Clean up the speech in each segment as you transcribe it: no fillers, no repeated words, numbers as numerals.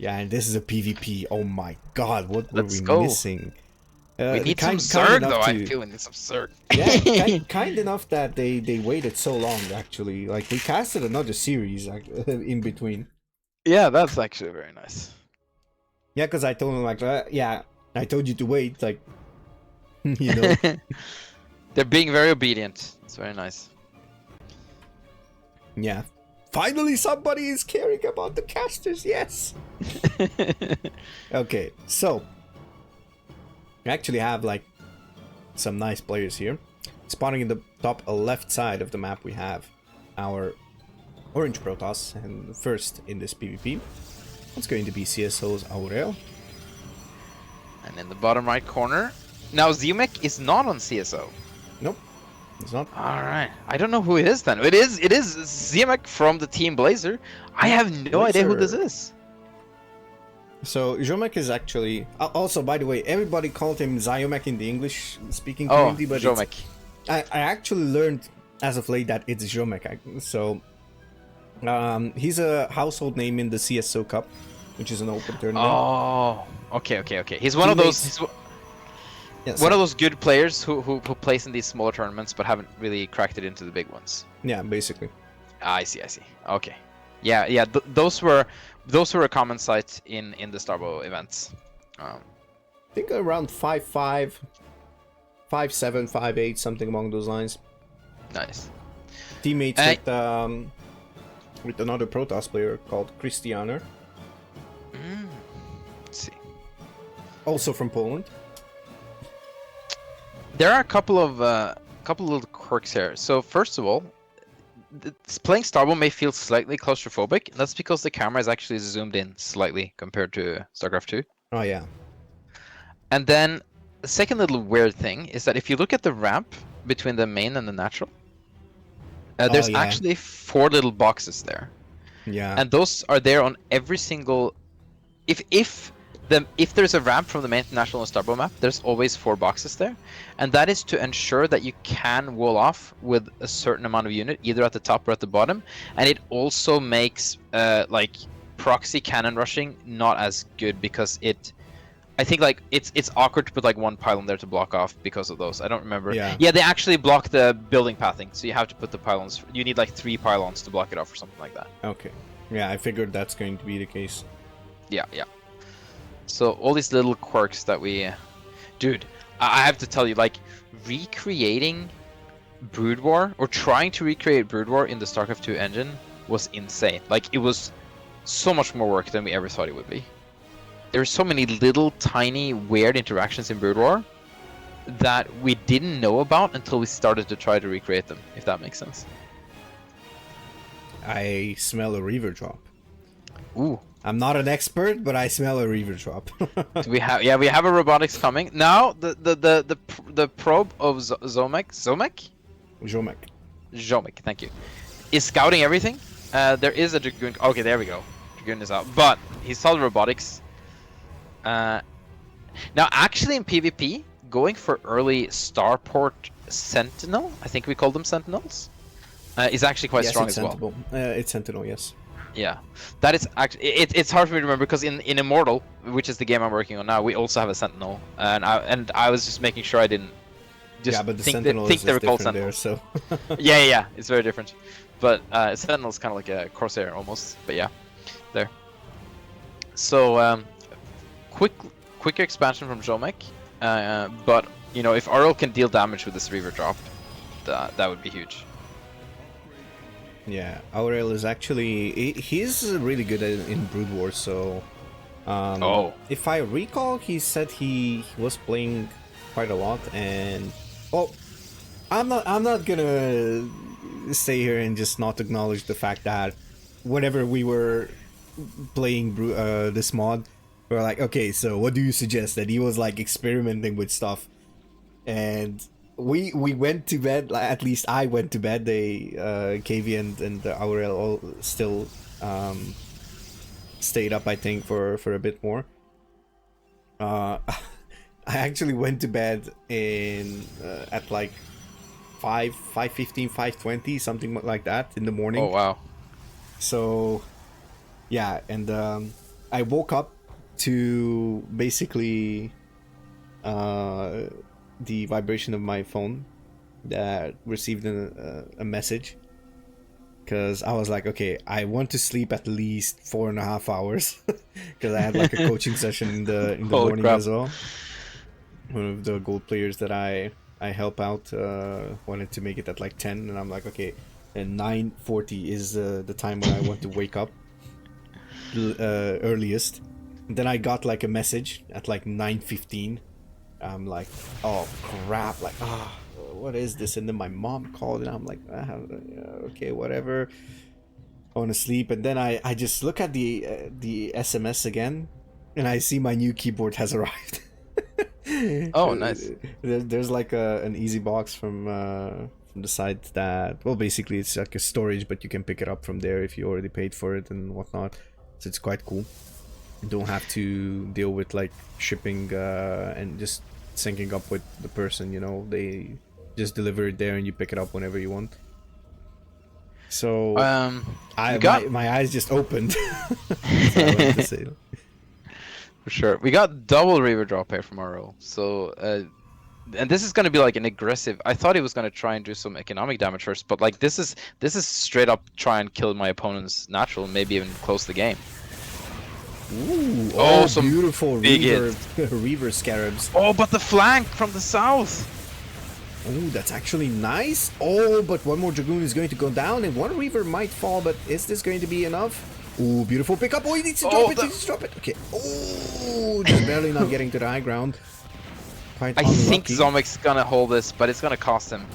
Yeah, and this is a PvP. Oh my god, what were Let's we go. missing? We need some Kind Zerg, enough though. to, I feel we need some Zerg. yeah, kind enough that they waited so long, actually. Like, we casted another series in between. Yeah, that's actually very nice. Yeah, because I told him, like, yeah, I told you to wait, like, you know. They're being very obedient. It's very nice. Yeah. Finally somebody is caring about the casters, yes! Okay, so we actually have, like, some nice players here. Spawning in the top left side of the map, we have our Orange Protoss, and first in this PvP, it's going to be CSO's Aureil. And in the bottom right corner, now Ziomek is not on CSO. Nope, it's not. All right, I don't know who it is then. It is Ziomek from the Team Blazer. I have no idea who this is. So Ziomek is actually also, by the way, everybody called him Ziomek in the English speaking community, but Ziomek. I actually learned as of late that it's Ziomek. So he's a household name in the CSO Cup, which is an open tournament. Oh, okay. He's one of those. One of those good players who plays in these smaller tournaments but haven't really cracked it into the big ones. Yeah, basically. I see. Okay. Yeah. Those were a common sight in the Starbow events. I think around 5'5", 5'7", 5'8", something along those lines. Nice. Teammates with another Protoss player called Christianer. Let's see. Also from Poland. There are a couple of little quirks here. So first of all, playing Starbow may feel slightly claustrophobic, and that's because the camera is actually zoomed in slightly compared to StarCraft 2. Oh yeah. And then the second little weird thing is that if you look at the ramp between the main and the natural, there's actually 4 little boxes there. Yeah. And those are there on every single. If there's a ramp from the main to national and Starbow map, there's always 4 boxes there, and that is to ensure that you can wall off with a certain amount of unit, either at the top or at the bottom, and it also makes like proxy cannon rushing not as good because I think like it's awkward to put like 1 pylon there to block off because of those. I don't remember. Yeah, they actually block the building pathing, so you have to put the pylons. You need like 3 pylons to block it off or something like that. Okay. Yeah, I figured that's going to be the case. Yeah. So all these little quirks that we... Dude, I have to tell you, like, recreating Brood War, or trying to recreate Brood War in the StarCraft 2 engine was insane. Like, it was so much more work than we ever thought it would be. There are so many little, tiny, weird interactions in Brood War that we didn't know about until we started to try to recreate them, if that makes sense. I smell a Reaver drop. Ooh. I'm not an expert, but I smell a Reaver drop. we have a robotics coming now. The probe of Ziomek, thank you, is scouting everything. There is a Dragoon. Okay, there we go. Dragoon is out, but he saw the robotics. Now, actually, in PvP, going for early Starport Sentinel, I think we call them Sentinels, is actually quite strong as well. It's Sentinel, yes. Yeah, that is actually it's hard for me to remember because in Immortal, which is the game I'm working on now, we also have a Sentinel, and I was just making sure I didn't just but the think Sentinel they were called different Sentinel. there, so yeah, it's very different. But Sentinel is kind of like a Corsair almost. But yeah, there. So quicker expansion from Ziomek, but you know, if Aureil can deal damage with this Reaver drop, that would be huge. Yeah, Aureil is actually... He's really good in Brood War, so... If I recall, he said he was playing quite a lot, and... Oh, I'm not gonna stay here and just not acknowledge the fact that whenever we were playing this mod, we were like, okay, so what do you suggest? That he was like experimenting with stuff, and... We went to bed, at least I went to bed. KV and Aureil all still stayed up, I think, for a bit more. I actually went to bed at like 5:15, 5:20, something like that in the morning. Oh wow. So yeah, and I woke up to basically the vibration of my phone that received a message, because I was like, okay, I want to sleep at least 4.5 hours because I had like a coaching session in the Holy morning crap. as well. One of the gold players that I help out wanted to make it at like 10, and I'm like, okay, and 9:40 is the time when I want to wake up earliest. And then I got like a message at like 9:15. I'm like, oh crap, like, what is this? And then my mom called, and I'm like, okay, whatever, I want to sleep. And then I just look at the SMS again, and I see my new keyboard has arrived. Oh, nice. There's like an easy box from the site that, well, basically it's like a storage, but you can pick it up from there if you already paid for it and whatnot. So it's quite cool. You don't have to deal with like shipping and just syncing up with the person, you know. They just deliver it there and you pick it up whenever you want. So my eyes just opened. That's all I wanted to say. For sure. We got double Reaver drop here from Aureil. So, and this is going to be like an aggressive. I thought he was going to try and do some economic damage first, but like this is straight up try and kill my opponent's natural, maybe even close the game. Ooh, oh, some beautiful Reaver, Reaver scarabs. Oh, but the flank from the south. Oh, that's actually nice. Oh, but one more Dragoon is going to go down, and one Reaver might fall, but is this going to be enough? Oh, beautiful pickup. Oh, he needs to drop it. He needs to drop it. Okay. Oh, just barely not getting to the high ground. Quite I think Ziomek's gonna hold this, but it's gonna cost him.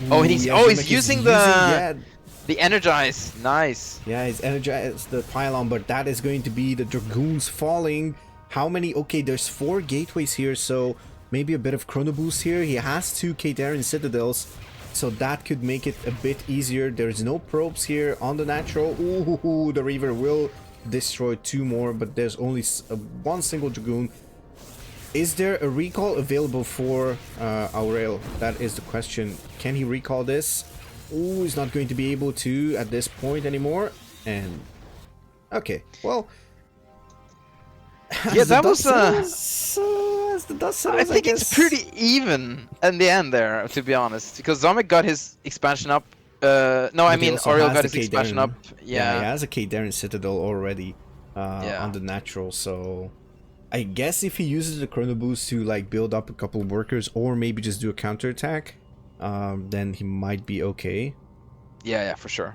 Oh, he's using the energize. Nice. Yeah, he's energized the pylon, but that is going to be the Dragoons falling. How many? Okay, there's 4 gateways here, so maybe a bit of chrono boost here. He has 2 Kadarin Citadels, so that could make it a bit easier. There's no probes here on the natural. Ooh, the Reaver will destroy 2 more, but there's only 1 single Dragoon. Is there a recall available for Aureil? That is the question. Can he recall this? Ooh, he's not going to be able to at this point anymore. And okay, well, yeah, that was the dust settles, I think it's pretty even in the end there, to be honest, because Ziomek got his expansion up. No, I mean Aureil got his expansion up. Yeah, he has a Kadarin Citadel already on the natural, so I guess if he uses the chrono boost to like build up a couple of workers, or maybe just do a counterattack, then he might be okay. Yeah, for sure.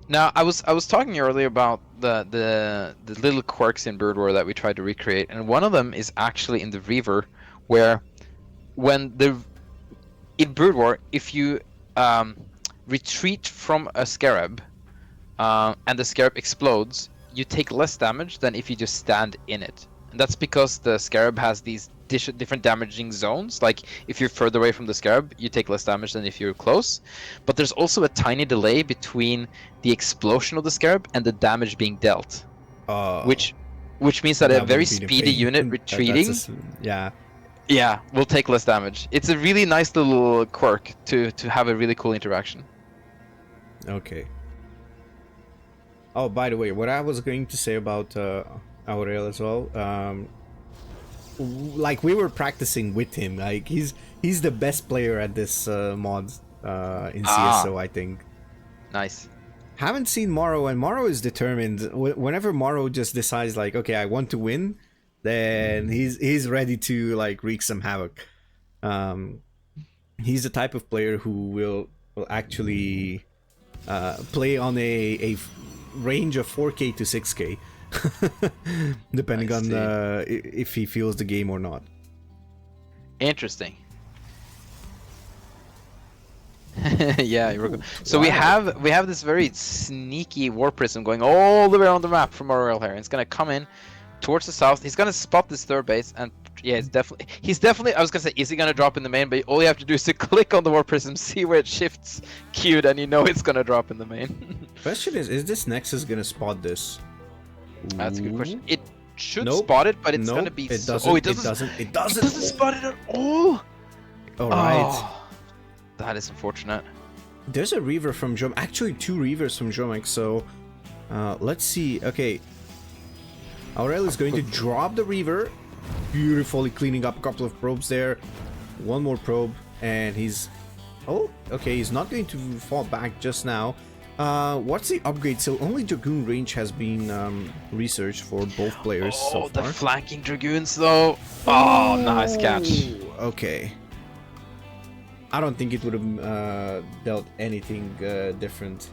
Now, I was talking earlier about the little quirks in Brood War that we tried to recreate, and one of them is actually in the Reaver, where in Brood War, if you retreat from a scarab and the scarab explodes, you take less damage than if you just stand in it. And that's because the scarab has these different damaging zones. Like if you're further away from the scarab, you take less damage than if you're close. But there's also a tiny delay between the explosion of the scarab and the damage being dealt, which means that a very speedy unit retreating, will take less damage. It's a really nice little quirk to have a really cool interaction. Okay. Oh, by the way, what I was going to say about Aureil as well, like we were practicing with him. Like he's the best player at this mod in CSO, I think. Nice. Haven't seen Morrow, and Morrow is determined. Whenever Morrow just decides like, okay, I want to win, then he's ready to like wreak some havoc. He's the type of player who will actually play on a range of 4K to 6K. Depending on if he feels the game or not. Interesting. Yeah, so wow. we have this very sneaky war prism going all the way around the map from Aureil here. It's gonna come in towards the south. He's gonna spot this third base, and yeah, he's definitely. I was gonna say, is he gonna drop in the main? But all you have to do is to click on the war prism, see where it shifts queued, and you know it's gonna drop in the main. Question is this Nexus gonna spot this? That's a good question. It should spot it, but it's gonna be. It doesn't. It doesn't spot it at all. All right. That is unfortunate. There's a Reaver from Ziomek. Actually, 2 Reavers from Ziomek. So, let's see. Okay, Aureil is going to drop the Reaver. Beautifully cleaning up a couple of probes there. One more probe, and he's... Oh, okay, he's not going to fall back just now. What's the upgrade? So only Dragoon range has been researched for both players so far. The flanking Dragoons though. Oh, nice catch. Okay. I don't think it would have dealt anything different.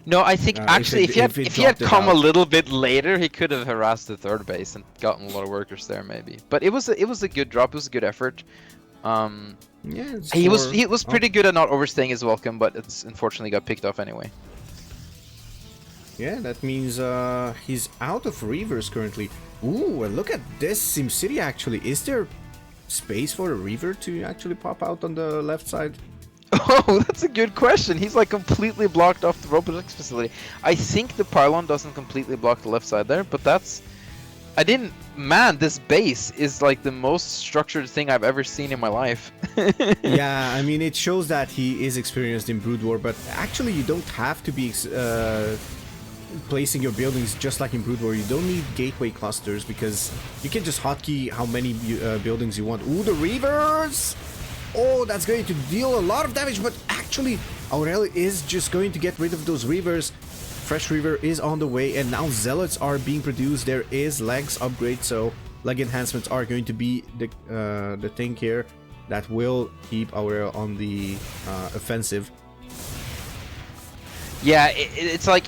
No, I think actually if he had come a little bit later, he could have harassed the third base and gotten a lot of workers there maybe. But it was a good drop. It was a good effort. Yeah, he was pretty good at not overstaying his welcome, but it's unfortunately got picked off anyway. Yeah, that means he's out of Reavers currently. Ooh, and look at this SimCity actually. Is there space for a Reaver to actually pop out on the left side? Oh, that's a good question. He's like completely blocked off the robotics facility. I think the pylon doesn't completely block the left side there, but that's... Man, this base is like the most structured thing I've ever seen in my life. Yeah, I mean, it shows that he is experienced in Brood War, but actually you don't have to be placing your buildings just like in Brood War. You don't need gateway clusters because you can just hotkey how many buildings you want. Ooh, the Reavers! Oh, that's going to deal a lot of damage, but actually Aureil is just going to get rid of those Reavers. Fresh Reaver is on the way, and now Zealots are being produced. There is legs upgrade, so leg enhancements are going to be the thing here that will keep Aureil on the offensive. Yeah, it's like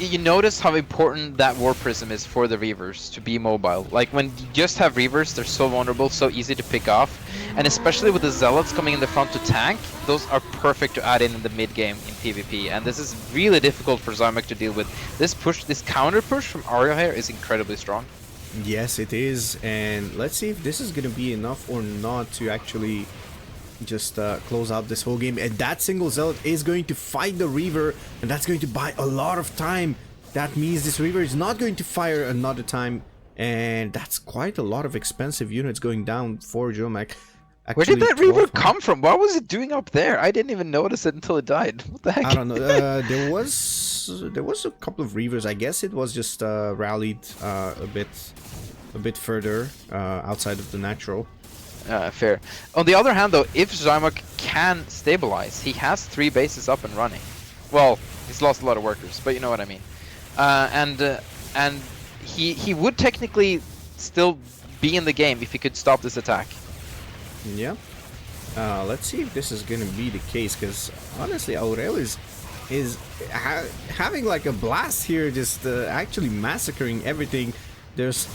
you notice how important that War Prism is for the Reavers to be mobile. Like when you just have Reavers, they're so vulnerable, so easy to pick off, and especially with the Zealots coming in the front to tank, those are perfect to add in the mid game in PvP. And this is really difficult for Ziomek to deal with. This push, this counter push from Aureil here is incredibly strong. Yes, it is, and let's see if this is gonna be enough or not to actually just close out this whole game. And that single Zealot is going to fight the Reaver, and that's going to buy a lot of time. That means this Reaver is not going to fire another time, and that's quite a lot of expensive units going down for Ziomek. Where did that Reaver come from? What was it doing up there? I didn't even notice it until it died. What the heck? I don't know. There was a couple of Reavers. I guess it was just rallied a bit further outside of the natural. Fair. On the other hand, though, if Ziomek can stabilize, he has 3 bases up and running. Well, he's lost a lot of workers, but you know what I mean. And he would technically still be in the game if he could stop this attack. Yeah. Let's see if this is gonna be the case, because honestly, Aureil is having like a blast here, just actually massacring everything. There's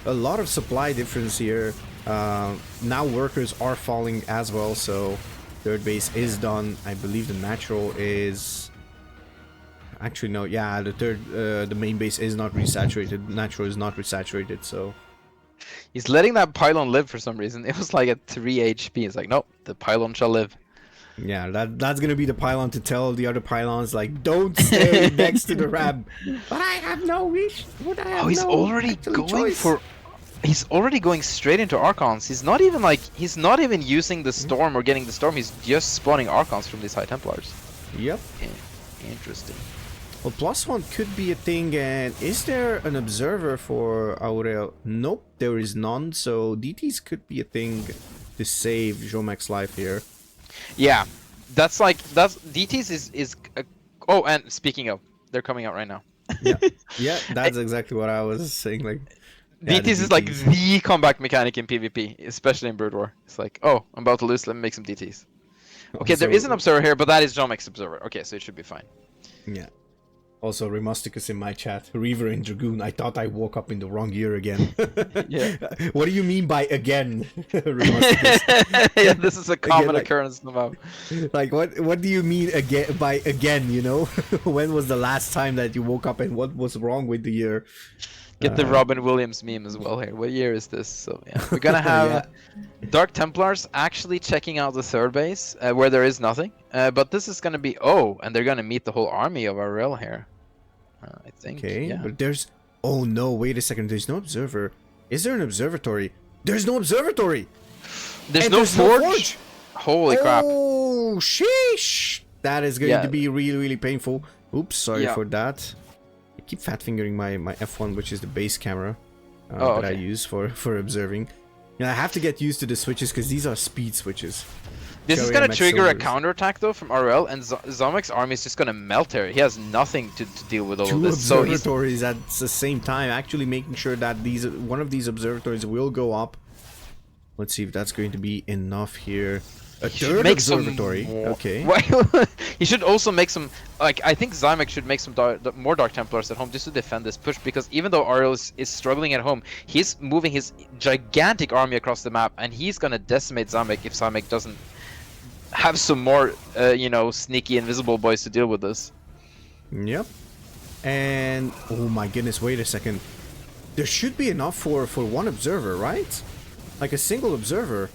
a lot of supply difference here. Now workers are falling as well, so third base is done. I believe the natural is... Actually, no, yeah, the main base is not resaturated. Natural is not resaturated, so... He's letting that pylon live for some reason. It was like at 3 HP. It's like, nope, the pylon shall live. Yeah, that's gonna be the pylon to tell the other pylons, like, don't stay next to the ram. But I have no wish. Would I have he's already going choice? for... He's already going straight into Archons. He's not even using the storm or getting the storm. He's just spawning Archons from these High Templars. Yep. Interesting. Well, +1 could be a thing, and is there an observer for Aureil? Nope, there is none, so DTs could be a thing to save Ziomek's life here. Yeah, that's DTs is oh, and speaking of, they're coming out right now. yeah, that's exactly what I was saying, like... Yeah, DTs is like the comeback mechanic in PvP, especially in Brood War. It's like, oh, I'm about to lose, let me make some DTs. Okay, there is an observer here, but that is Ziomek's observer. Okay, so it should be fine. Yeah. Also, Remusticus in my chat, Reaver and Dragoon, I thought I woke up in the wrong year again. Yeah. What do you mean by again, Remusticus? Yeah, this is a common occurrence now. Like, what do you mean by again, you know? When was the last time that you woke up and what was wrong with the year? Get the Robin Williams meme as well here. What year is this? So yeah, we're gonna have Dark Templars actually checking out the third base where there is nothing. But this is gonna be and they're gonna meet the whole army of Aureil here. I think. Okay, yeah. but there's... Oh no, wait a second. There's no observer. Is there an observatory? There's no observatory. There's no forge. Holy crap! Oh sheesh! That is going to be really, really painful. Oops, sorry for that. keep fat fingering my F1, which is the base camera that I use for observing. I have to get used to the switches because these are speed switches. This is gonna trigger a counterattack though from Aureil, and Ziomek's army is just gonna melt here. He has nothing to deal with all of this. Two observatories at the same time, actually making sure that one of these observatories will go up. Let's see if that's going to be enough here. A third observatory. Okay. He should also make some. Like, I think Ziomek should make some more Dark Templars at home just to defend this push, because even though Aureil is struggling at home, he's moving his gigantic army across the map, and he's gonna decimate Ziomek if Ziomek doesn't have some more, you know, sneaky invisible boys to deal with this. Yep. And oh my goodness, wait a second. There should be enough for one observer, right? Like a single observer.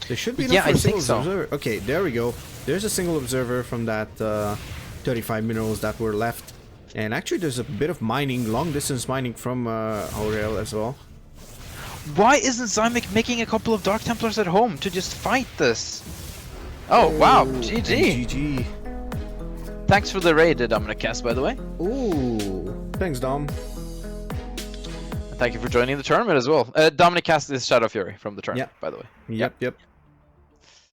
There should be enough for a single observer. Okay, there we go. There's a single observer from that 35 minerals that were left. And actually there's a bit of mining, long distance mining from Aureil as well. Why isn't Ziomek making a couple of Dark Templars at home to just fight this? Oh, wow, GG. GG. Thanks for the raid, Dominic, by the way. Ooh, thanks, Dom. Thank you for joining the tournament as well. Dominic is Shadow Fury from the tournament, by the way. Yep.